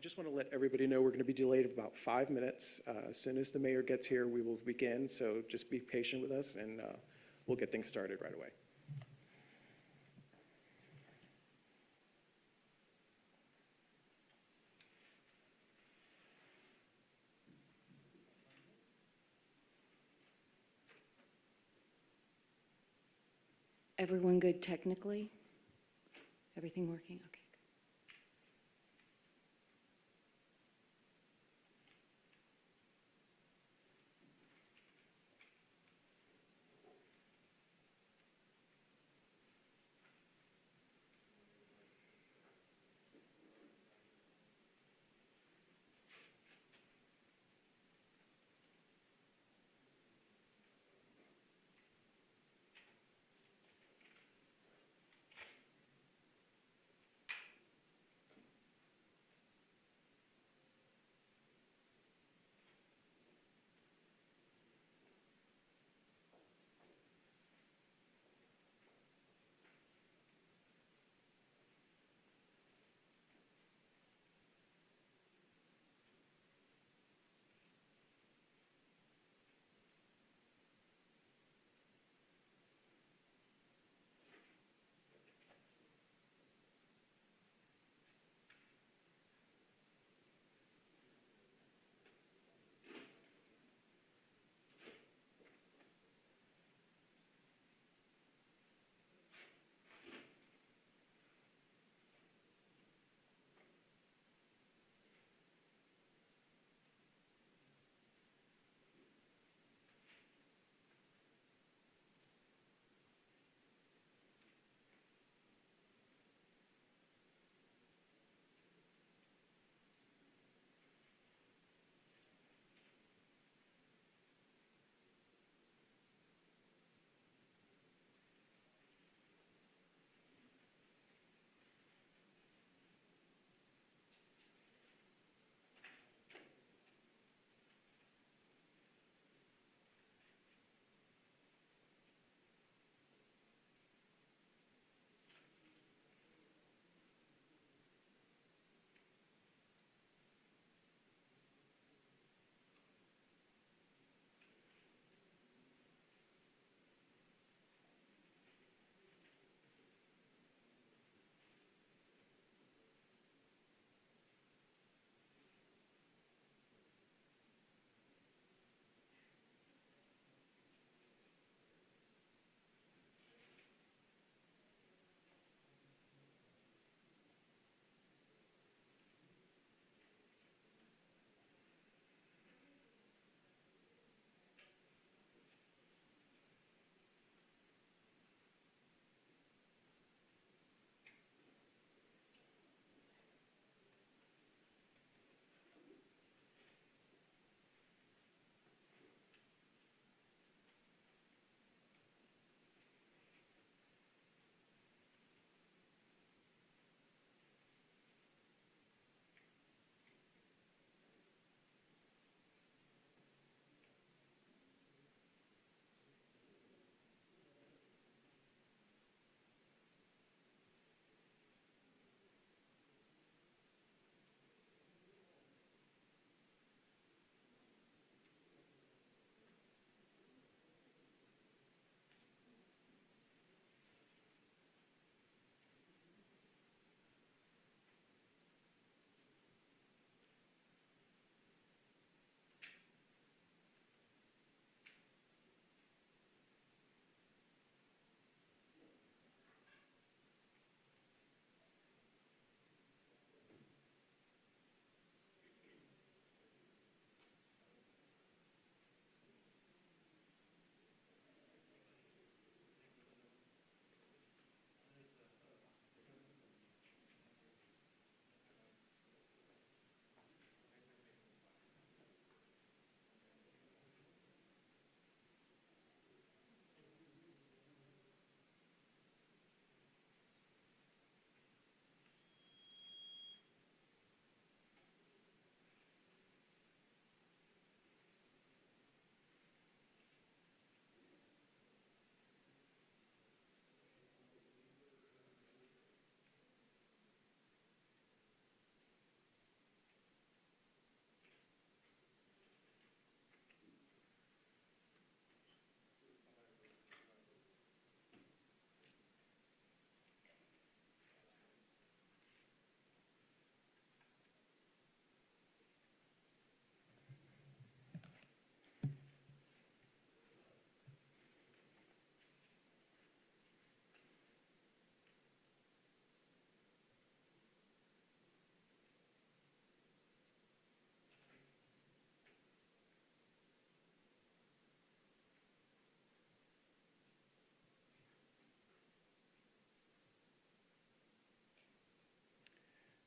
just want to let everybody know we're going to be delayed about 5 minutes. As soon as the mayor gets here, we will begin, so just be patient with us, and we'll get things started right away. Everyone good technically? Everything working? Okay.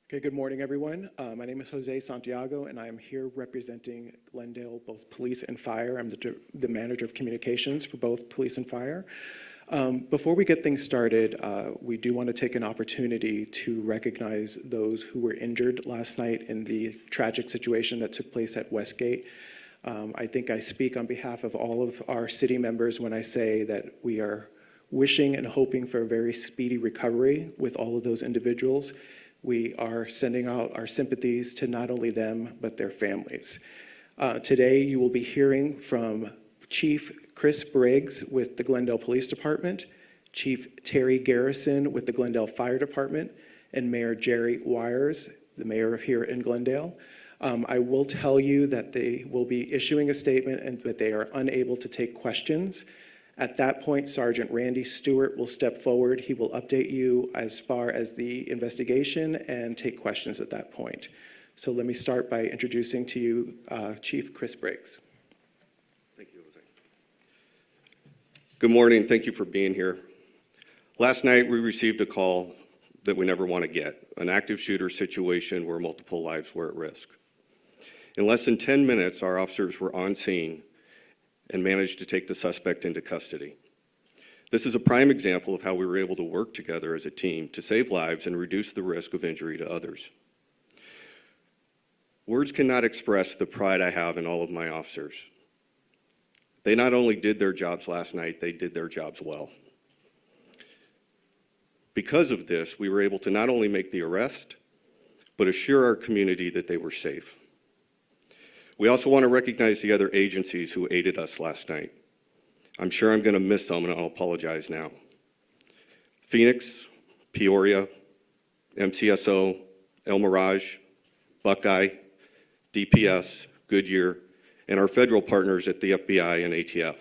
Okay, good morning, everyone. My name is Jose Santiago, and I am here representing Glendale, both police and fire. I'm the manager of communications for both police and fire. Before we get things started, we do want to take an opportunity to recognize those who were injured last night in the tragic situation that took place at Westgate. I think I speak on behalf of all of our city members when I say that we are wishing and hoping for a very speedy recovery with all of those individuals. We are sending out our sympathies to not only them, but their families. Today, you will be hearing from Chief Chris Briggs with the Glendale Police Department, Chief Terry Garrison with the Glendale Fire Department, and Mayor Jerry Wires, the mayor here in Glendale. I will tell you that they will be issuing a statement and that they are unable to take questions. At that point, Sergeant Randy Stewart will step forward. He will update you as far as the investigation and take questions at that point. So let me start by introducing to you Chief Chris Briggs. Thank you, Jose. Good morning. Thank you for being here. Last night, we received a call that we never want to get, an active shooter situation where multiple lives were at risk. In less than 10 minutes, our officers were on scene and managed to take the suspect into custody. This is a prime example of how we were able to work together as a team to save lives and reduce the risk of injury to others. Words cannot express the pride I have in all of my officers. They not only did their jobs last night, they did their jobs well. Because of this, we were able to not only make the arrest, but assure our community that they were safe. We also want to recognize the other agencies who aided us last night. I'm sure I'm going to miss some, and I'll apologize now. Phoenix, Peoria, MCSO, El Mirage, Buckeye, DPS, Goodyear, and our federal partners at the FBI and ATF.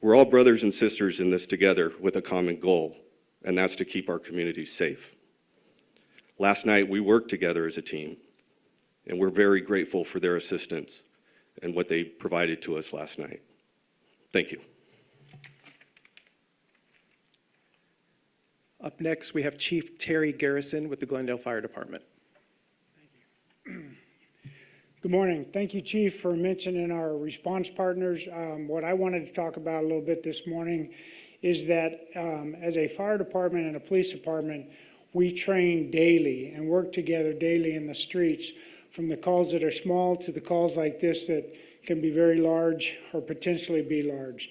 We're all brothers and sisters in this together with a common goal, and that's to keep our communities safe. Last night, we worked together as a team, and we're very grateful for their assistance and what they provided to us last night. Thank you. Up next, we have Chief Terry Garrison with the Glendale Fire Department. Thank you. Good morning. Thank you, Chief, for mentioning our response partners. What I wanted to talk about a little bit this morning is that as a fire department and a police department, we train daily and work together daily in the streets, from the calls that are small to the calls like this that can be very large or potentially be large.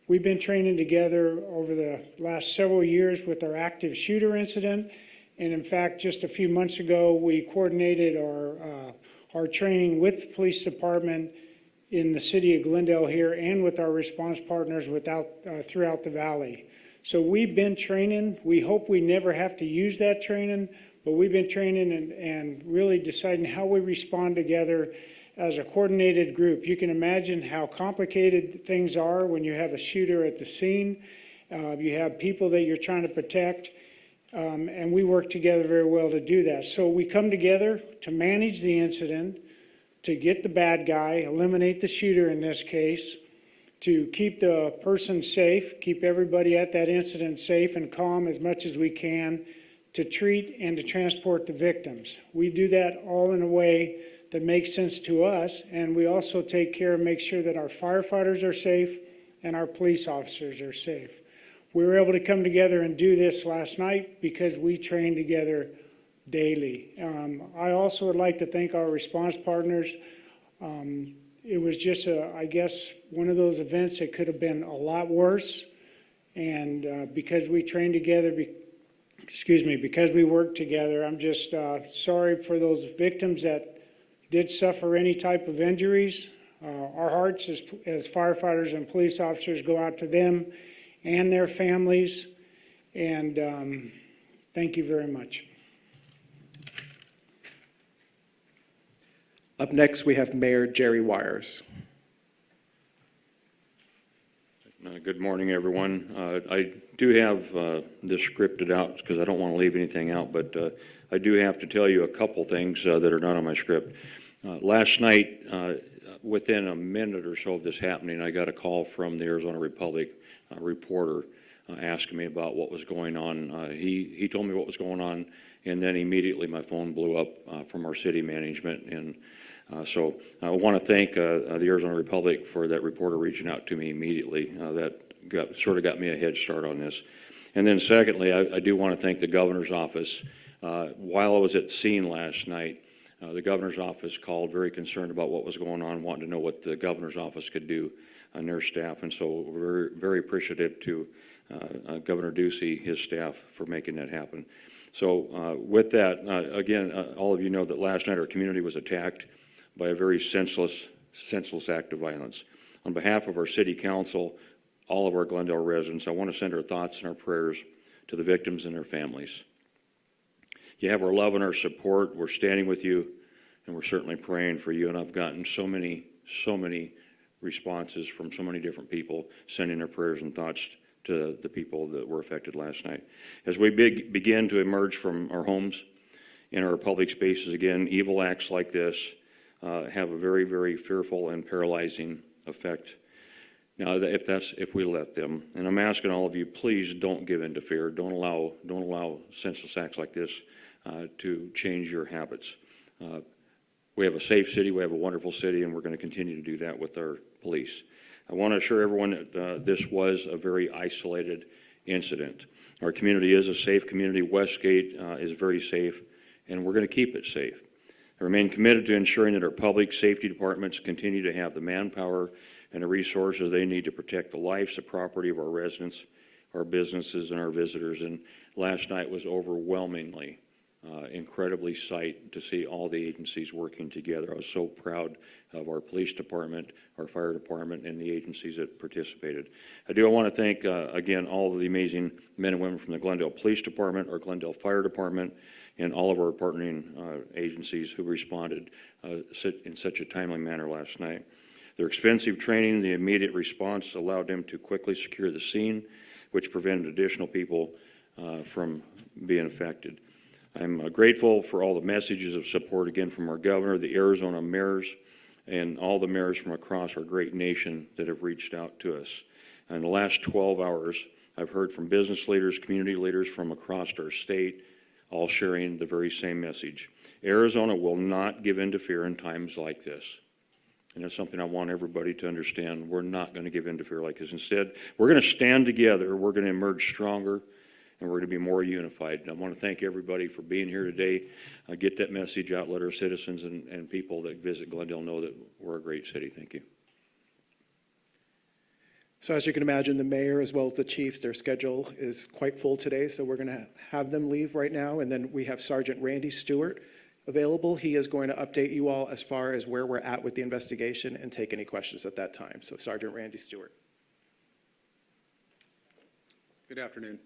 We've been training together over the last several years with our active shooter incident. And in fact, just a few months ago, we coordinated our training with the police department in the city of Glendale here and with our response partners throughout the valley. So we've been training. We hope we never have to use that training, but we've been training and really deciding how we respond together as a coordinated group. You can imagine how complicated things are when you have a shooter at the scene. You have people that you're trying to protect, and we work together very well to do that. So we come together to manage the incident, to get the bad guy, eliminate the shooter in this case, to keep the person safe, keep everybody at that incident safe and calm as much as we can, to treat and to transport the victims. We do that all in a way that makes sense to us, and we also take care and make sure that our firefighters are safe and our police officers are safe. We were able to come together and do this last night because we train together daily. I also would like to thank our response partners. It was just, I guess, one of those events that could have been a lot worse, and because we trained together, because we worked together, I'm just sorry for those victims that did suffer any type of injuries. Our hearts as firefighters and police officers go out to them and their families, and thank you very much. Up next, we have Mayor Jerry Wires. Good morning, everyone. I do have this scripted out because I don't want to leave anything out, but I do have to tell you a couple things that are not on my script. Last night, within a minute or so of this happening, I got a call from the Arizona Republic reporter asking me about what was going on. He told me what was going on, and then immediately my phone blew up from our city management. And so I want to thank the Arizona Republic for that reporter reaching out to me immediately. That sort of got me a head start on this. And then secondly, I do want to thank the governor's office. While I was at the scene last night, the governor's office called, very concerned about what was going on, wanting to know what the governor's office could do on their staff. And so we're very appreciative to Governor Ducey, his staff, for making that happen. So with that, again, all of you know that last night our community was attacked by a very senseless act of violence. On behalf of our city council, all of our Glendale residents, I want to send our thoughts and our prayers to the victims and their families. You have our love and our support. We're standing with you, and we're certainly praying for you. And I've gotten so many responses from so many different people sending their prayers and thoughts to the people that were affected last night. As we begin to emerge from our homes and our public spaces again, evil acts like this have a very, very fearful and paralyzing effect. Now, if we let them, and I'm asking all of you, please don't give in to fear. Don't allow senseless acts like this to change your habits. We have a safe city, we have a wonderful city, and we're going to continue to do that with our police. I want to assure everyone that this was a very isolated incident. Our community is a safe community. Westgate is very safe, and we're going to keep it safe. I remain committed to ensuring that our public safety departments continue to have the manpower and the resources they need to protect the lives, the property of our residents, our businesses, and our visitors. And last night was overwhelmingly incredibly sight to see all the agencies working together. I was so proud of our police department, our fire department, and the agencies that participated. I want to thank, again, all of the amazing men and women from the Glendale Police Department, our Glendale Fire Department, and all of our partnering agencies who responded in such a timely manner last night. Their extensive training, the immediate response allowed them to quickly secure the scene, which prevented additional people from being affected. I'm grateful for all the messages of support again from our governor, the Arizona mayors, and all the mayors from across our great nation that have reached out to us. In the last 12 hours, I've heard from business leaders, community leaders from across our state, all sharing the very same message. Arizona will not give in to fear in times like this. And that's something I want everybody to understand. We're not going to give in to fear like this. Instead, we're going to stand together. We're going to emerge stronger, and we're going to be more unified. And I want to thank everybody for being here today. Get that message out. Let our citizens and people that visit Glendale know that we're a great city. Thank you. So as you can imagine, the mayor as well as the chiefs, their schedule is quite full today, so we're going to have them leave right now. And then we have Sergeant Randy Stewart available. He is going to update you all as far as where we're at with the investigation and take any questions at that time. So Sergeant Randy Stewart. Good afternoon.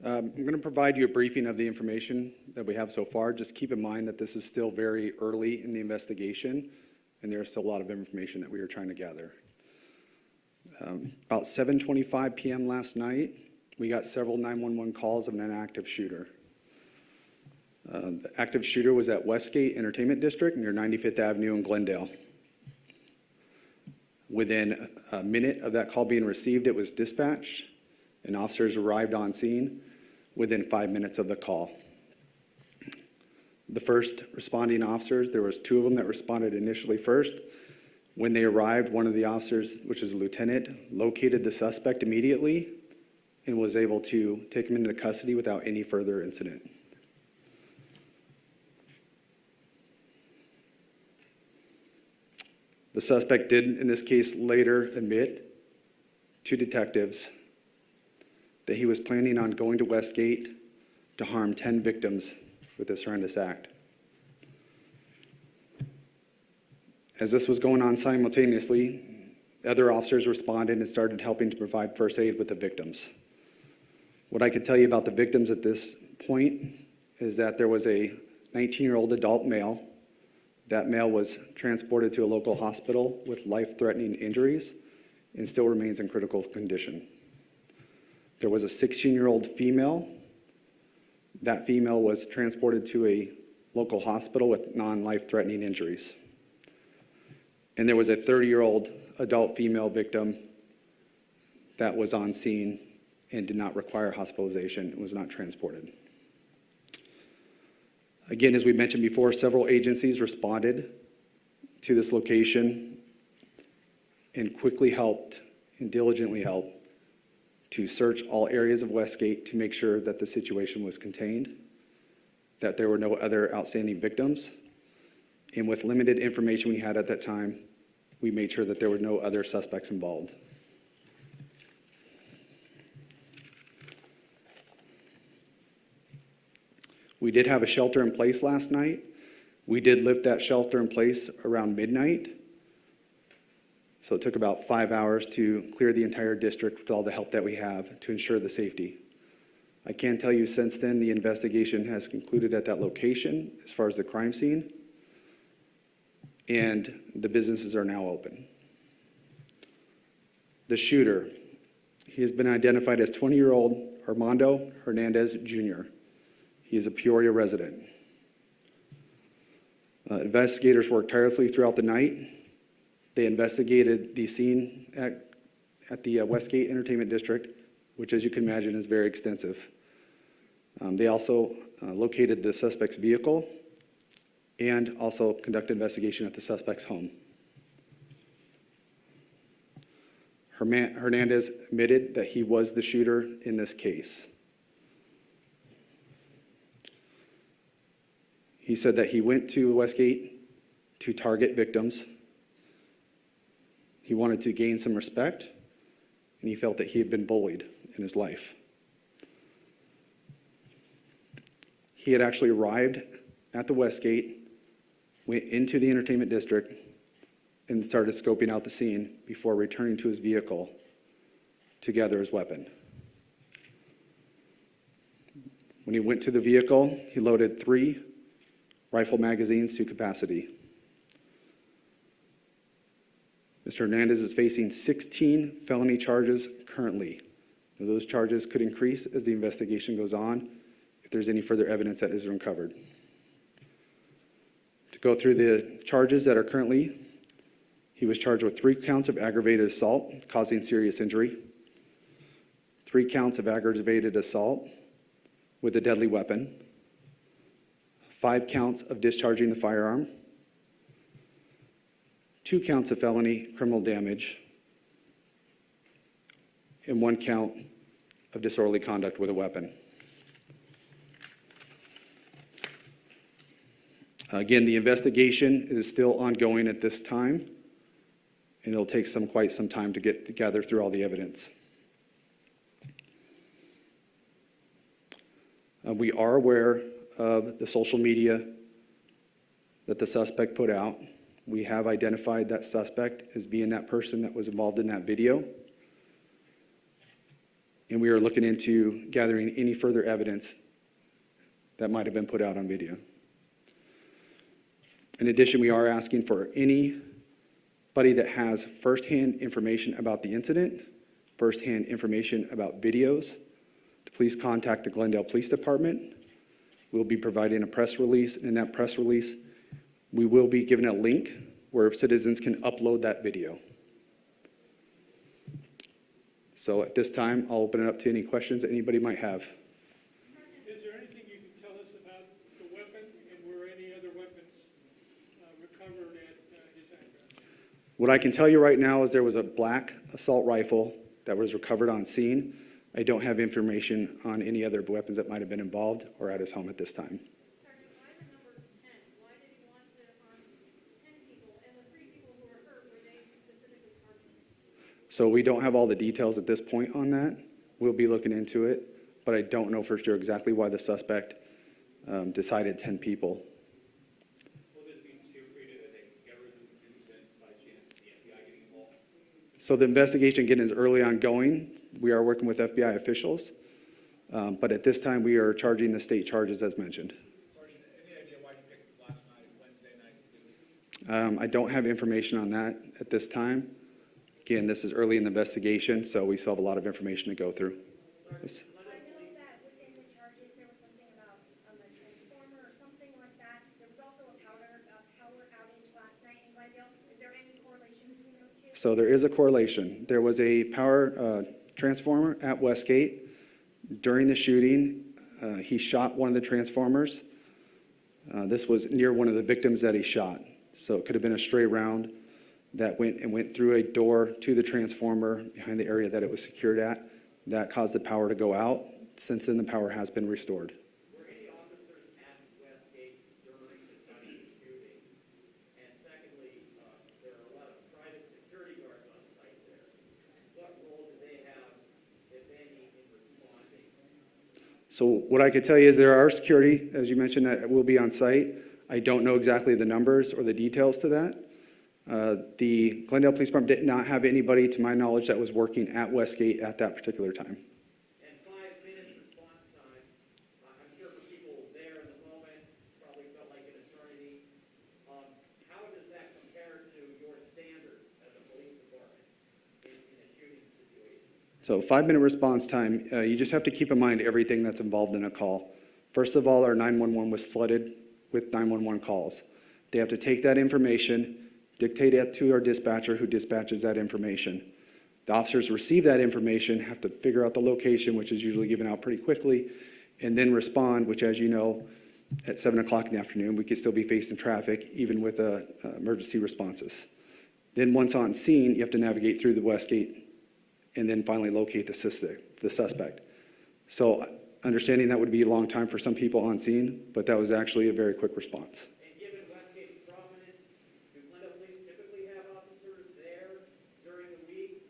I'm going to provide you a briefing of the information that we have so far. Just keep in mind that this is still very early in the investigation, and there's still a lot of information that we are trying to gather. About 7:25 p.m. last night, we got several 911 calls of an active shooter. The active shooter was at Westgate Entertainment District near 95th Avenue in Glendale. Within a minute of that call being received, it was dispatched, and officers arrived on scene within 5 minutes of the call. The first responding officers, there was 2 of them that responded initially first. When they arrived, one of the officers, which is a lieutenant, located the suspect immediately and was able to take him into custody without any further incident. The suspect did, in this case, later admit to detectives that he was planning on going to Westgate to harm 10 victims with this horrendous act. As this was going on simultaneously, other officers responded and started helping to provide first aid with the victims. What I could tell you about the victims at this point is that there was a 19-year-old adult male. That male was transported to a local hospital with life-threatening injuries and still remains in critical condition. There was a 16-year-old female. That female was transported to a local hospital with non-life-threatening injuries. And there was a 30-year-old adult female victim that was on scene and did not require hospitalization and was not transported. Again, as we mentioned before, several agencies responded to this location and quickly helped and diligently helped to search all areas of Westgate to make sure that the situation was contained, that there were no other outstanding victims, and with limited information we had at that time, we made sure that there were no other suspects involved. We did have a shelter in place last night. We did lift that shelter in place around midnight. So it took about 5 hours to clear the entire district with all the help that we have to ensure the safety. I can tell you since then, the investigation has concluded at that location as far as the crime scene, and the businesses are now open. The shooter, he has been identified as 20-year-old Armando Hernandez Jr. He is a Peoria resident. Investigators worked tirelessly throughout the night. They investigated the scene at the Westgate Entertainment District, which, as you can imagine, is very extensive. They also located the suspect's vehicle and also conducted investigation at the suspect's home. Hernandez admitted that he was the shooter in this case. He said that he went to Westgate to target victims. He wanted to gain some respect, and he felt that he had been bullied in his life. He had actually arrived at the Westgate, went into the entertainment district, and started scoping out the scene before returning to his vehicle to gather his weapon. When he went to the vehicle, he loaded 3 rifle magazines to capacity. Mr. Hernandez is facing 16 felony charges currently. Now, those charges could increase as the investigation goes on if there's any further evidence that is uncovered. To go through the charges that are currently, he was charged with 3 counts of aggravated assault causing serious injury, 3 counts of aggravated assault with a deadly weapon, 5 counts of discharging the firearm, 2 counts of felony criminal damage, and 1 count of disorderly conduct with a weapon. Again, the investigation is still ongoing at this time, and it'll take quite some time to gather through all the evidence. We are aware of the social media that the suspect put out. We have identified that suspect as being that person that was involved in that video. And we are looking into gathering any further evidence that might have been put out on video. In addition, we are asking for anybody that has firsthand information about the incident, firsthand information about videos, to please contact the Glendale Police Department. We'll be providing a press release, and in that press release, we will be giving a link where citizens can upload that video. So at this time, I'll open it up to any questions that anybody might have. Is there anything you can tell us about the weapon and were any other weapons recovered at his address? What I can tell you right now is there was a black assault rifle that was recovered on scene. I don't have information on any other weapons that might have been involved or at his home at this time. Sergeant, why the number 10? Why did he want to harm 10 people? And the 3 people who were hurt, were they specifically targeted? So we don't have all the details at this point on that. We'll be looking into it, but I don't know for sure exactly why the suspect decided 10 people. Will this be treated as a terrorism incident by chance, the FBI getting involved? So the investigation, again, is early ongoing. We are working with FBI officials, but at this time, we are charging the state charges as mentioned. Sergeant, any idea why you picked last night, Wednesday night? I don't have information on that at this time. Again, this is early in the investigation, so we still have a lot of information to go through. Yes. I know that within the charges, there was something about a transformer or something like that. There was also a power outage last night in Glendale. Is there any correlation between those two? So there is a correlation. There was a power transformer at Westgate. During the shooting, he shot one of the transformers. This was near one of the victims that he shot. So it could have been a stray round that went through a door to the transformer behind the area that it was secured at. That caused the power to go out. Since then, the power has been restored. Were any officers at Westgate during the time of the shooting? And secondly, there are a lot of private security guards on site there. What role do they have, if any, in responding? So what I could tell you is there are security, as you mentioned, that will be on site. I don't know exactly the numbers or the details to that. The Glendale Police Department did not have anybody, to my knowledge, that was working at Westgate at that particular time. And 5 minutes response time, I'm sure for people there in the moment, probably felt like an eternity. How does that compare to your standards as a police department in a shooting situation? So 5-minute response time, you just have to keep in mind everything that's involved in a call. First of all, our 911 was flooded with 911 calls. They have to take that information, dictate it to our dispatcher who dispatches that information. The officers receive that information, have to figure out the location, which is usually given out pretty quickly, and then respond, which, as you know, at 7 o'clock in the afternoon, we could still be facing traffic, even with emergency responses. Then once on scene, you have to navigate through the Westgate and then finally locate the suspect. So understanding that would be a long time for some people on scene, but that was actually a very quick response. And given Westgate's prominence, do Glendale Police typically have officers there during the week?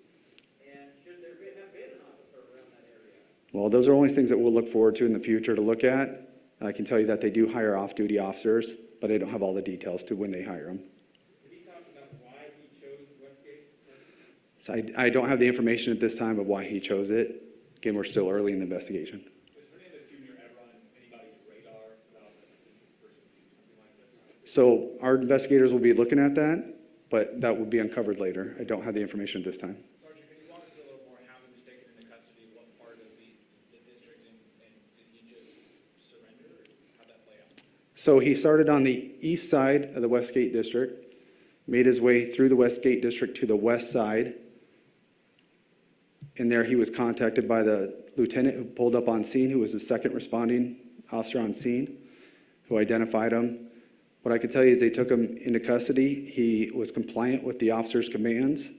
And should there have been an officer around that area? Well, those are always things that we'll look forward to in the future to look at. I can tell you that they do hire off-duty officers, but I don't have all the details to when they hire them. Did he talk about why he chose Westgate? So I don't have the information at this time of why he chose it. Again, we're still early in the investigation. Was Hernandez Jr. ever on anybody's radar about a potential person to do something like this? So our investigators will be looking at that, but that will be uncovered later. I don't have the information at this time. Sergeant, can you walk us through a little more how he was taken into custody, what part of the district, and did he just surrender, or how'd that play out? So he started on the east side of the Westgate district, made his way through the Westgate district to the west side. And there he was contacted by the lieutenant who pulled up on scene, who was the second responding officer on scene, who identified him. What I can tell you is they took him into custody. He was compliant with the officer's commands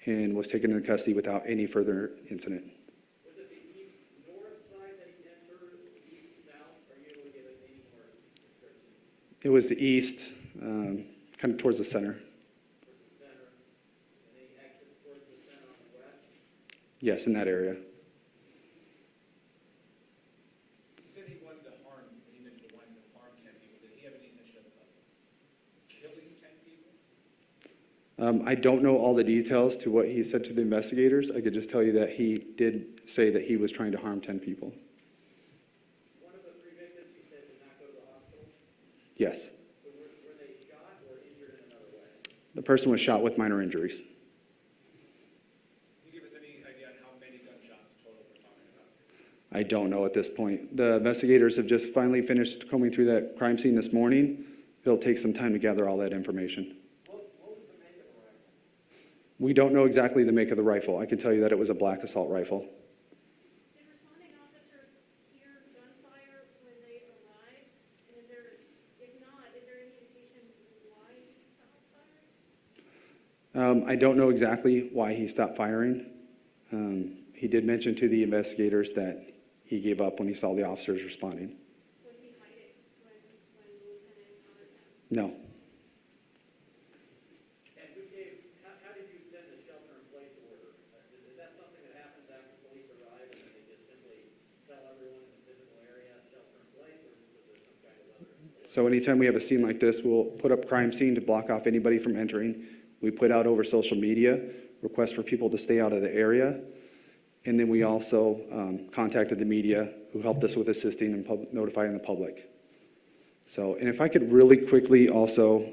and was taken into custody without any further incident. Was it the east-north side that he entered, east-south? Are you able to give us any more description? It was the east, kind of towards the center. Towards the center, and then he exits towards the center on the west? Yes, in that area. He said he wanted to harm, he mentioned he wanted to harm 10 people. Did he have any intention of killing 10 people? I don't know all the details to what he said to the investigators. I could just tell you that he did say that he was trying to harm 10 people. One of the 3 victims, he said, did not go to the hospital. Yes. So were they shot or injured in another way? The person was shot with minor injuries. Can you give us any idea on how many gunshots total we're talking about? I don't know at this point. The investigators have just finally finished combing through that crime scene this morning. It'll take some time to gather all that information. What was the make of the rifle? We don't know exactly the make of the rifle. I can tell you that it was a black assault rifle. Did responding officers hear gunfire when they arrived? And is there, if not, is there any indication why he stopped firing? I don't know exactly why he stopped firing. He did mention to the investigators that he gave up when he saw the officers responding. Was he hiding when the lieutenant encountered him? No. And who gave, how did you send the shelter-in-place order? Is that something that happens after police arrive and then they just simply tell everyone in the physical area shelter-in-place, or was there some kind of other? So anytime we have a scene like this, we'll put up crime scene to block off anybody from entering. We put out over social media requests for people to stay out of the area. And then we also contacted the media, who helped us with assisting and notifying the public. So, and if I could really quickly also,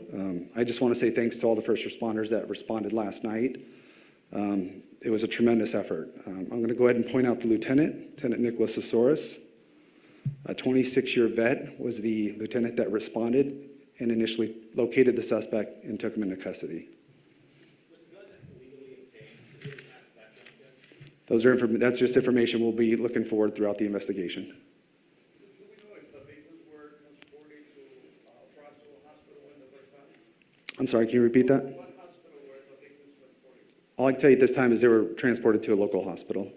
I just want to say thanks to all the first responders that responded last night. It was a tremendous effort. I'm going to go ahead and point out the Lieutenant Nicholas Sosaurus. A 26-year vet was the lieutenant that responded and initially located the suspect and took him into custody. Was the gun legally obtained? Did it pass background check? That's just information we'll be looking for throughout the investigation. Do we know if the victims were transported to Brownsville Hospital in the West Valley? I'm sorry, can you repeat that? What hospital were the victims transported to? All I can tell you at this time is they were transported to a local hospital.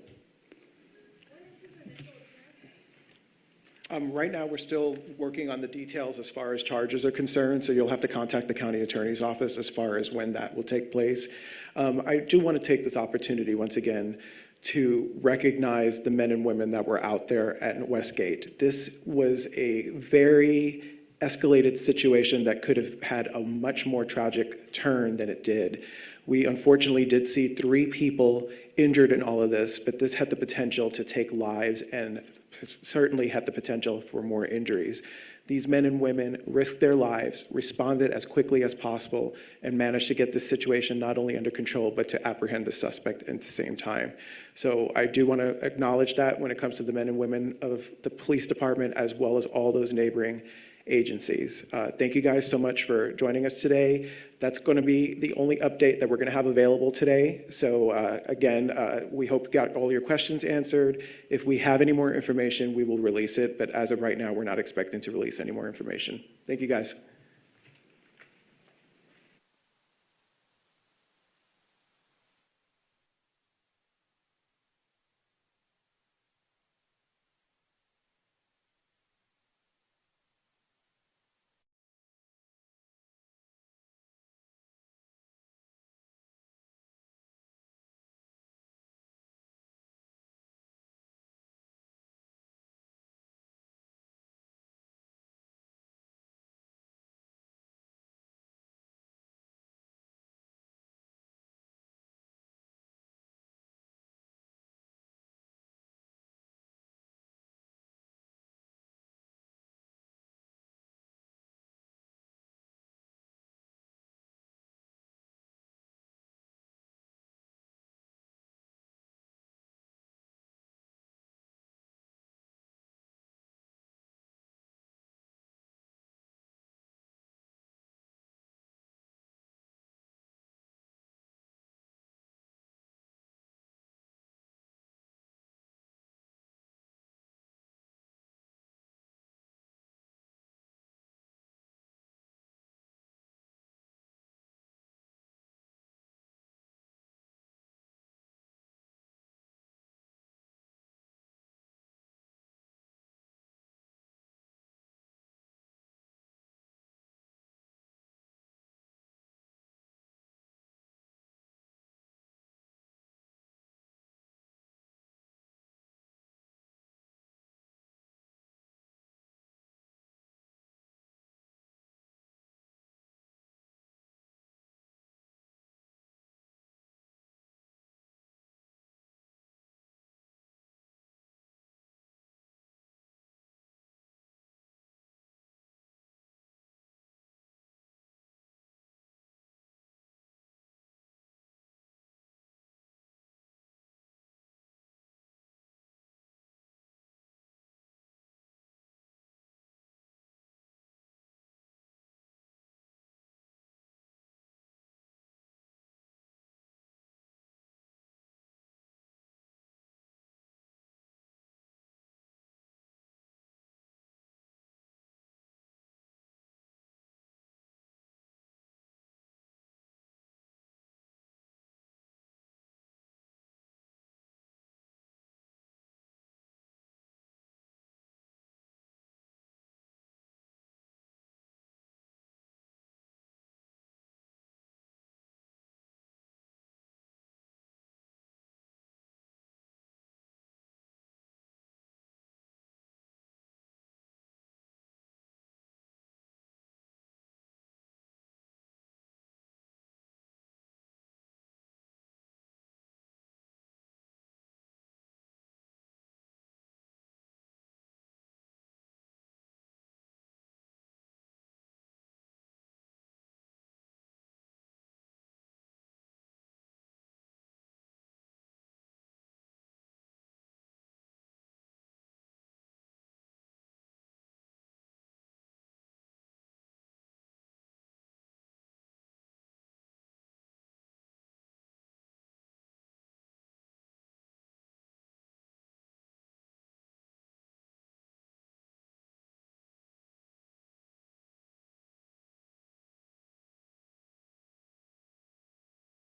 Right now, we're still working on the details as far as charges are concerned, so you'll have to contact the county attorney's office as far as when that will take place. I do want to take this opportunity once again to recognize the men and women that were out there at Westgate. This was a very escalated situation that could have had a much more tragic turn than it did. We unfortunately did see 3 people injured in all of this, but this had the potential to take lives and certainly had the potential for more injuries. These men and women risked their lives, responded as quickly as possible, and managed to get this situation not only under control, but to apprehend the suspect at the same time. So I do want to acknowledge that when it comes to the men and women of the police department, as well as all those neighboring agencies. Thank you guys so much for joining us today. That's going to be the only update that we're going to have available today. So again, we hope you got all your questions answered. If we have any more information, we will release it. But as of right now, we're not expecting to release any more information. Thank you, guys.